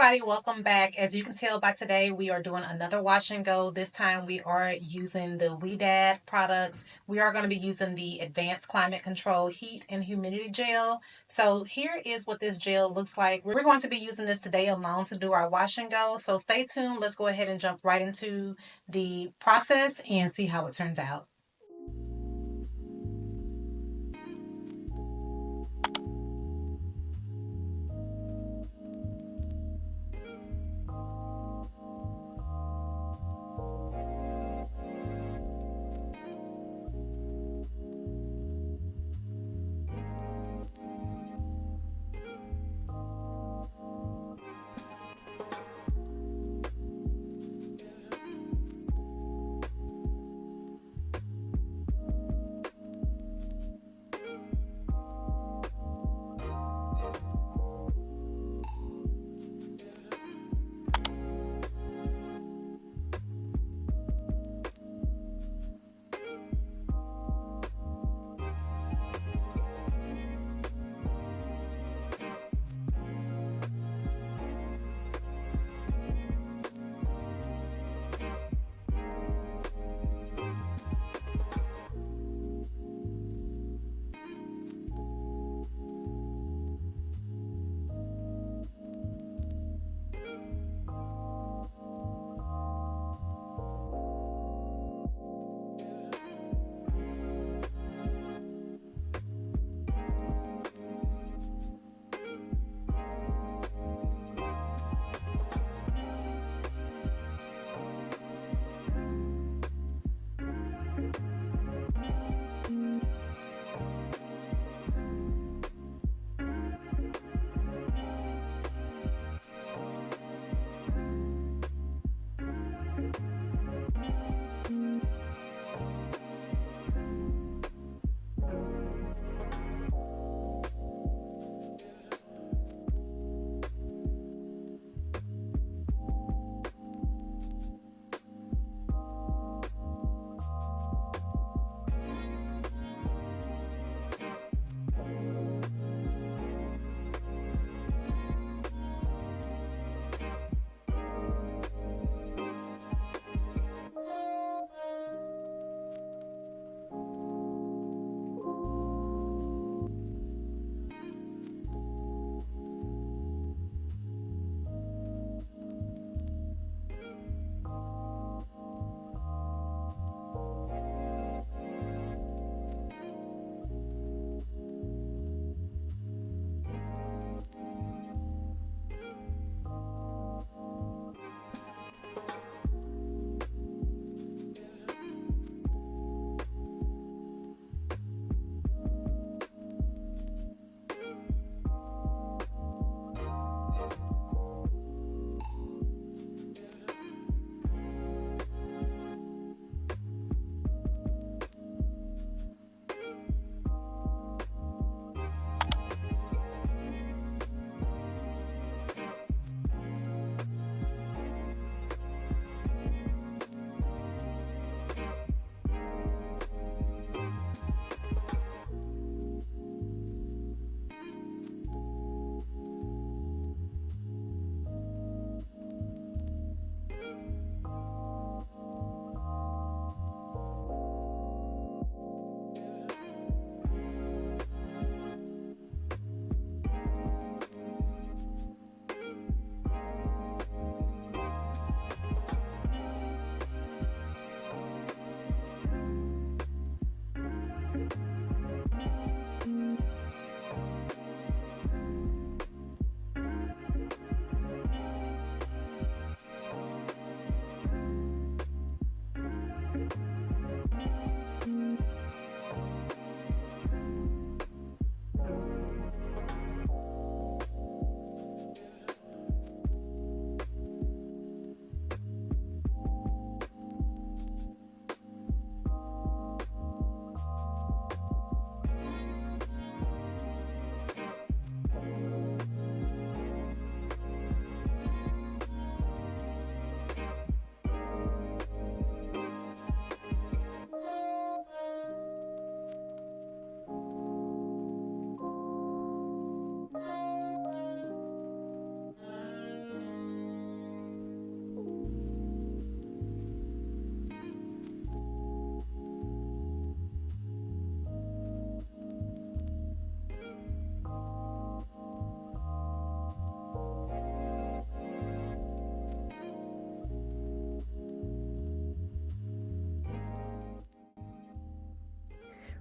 everybody, welcome back. As you can tell by today, we are doing another wash and go. This time we are using the Ouidad products. We are going to be using the Advanced Climate Control Heat and Humidity Gel. So here is what this gel looks like. We're going to be using this today alone to do our wash and go. So stay tuned. Let's go ahead and jump right into the process and see how it turns out.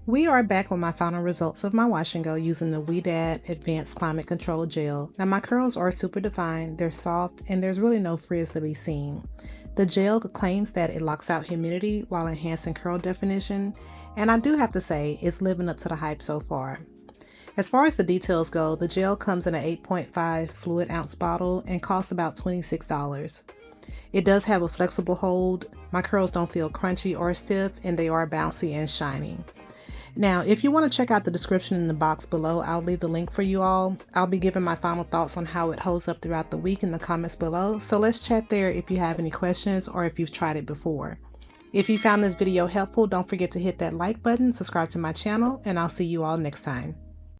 We are back with my final results of my wash and go using the Ouidad Advanced Climate Control Gel. Now my curls are super defined, they're soft, and there's really no frizz to be seen. The gel claims that it locks out humidity while enhancing curl definition, and I do have to say it's living up to the hype so far. As far as the details go, the gel comes in an 8.5 fluid ounce bottle and costs about $26. It does have a flexible hold, my curls don't feel crunchy or stiff, and they are bouncy and shiny. Now, if you want to check out the description in the box below, I'll leave the link for you all. I'll be giving my final thoughts on how it holds up throughout the week in the comments below, so let's chat there if you have any questions or if you've tried it before. If you found this video helpful, don't forget to hit that like button, subscribe to my channel, and I'll see you all next time.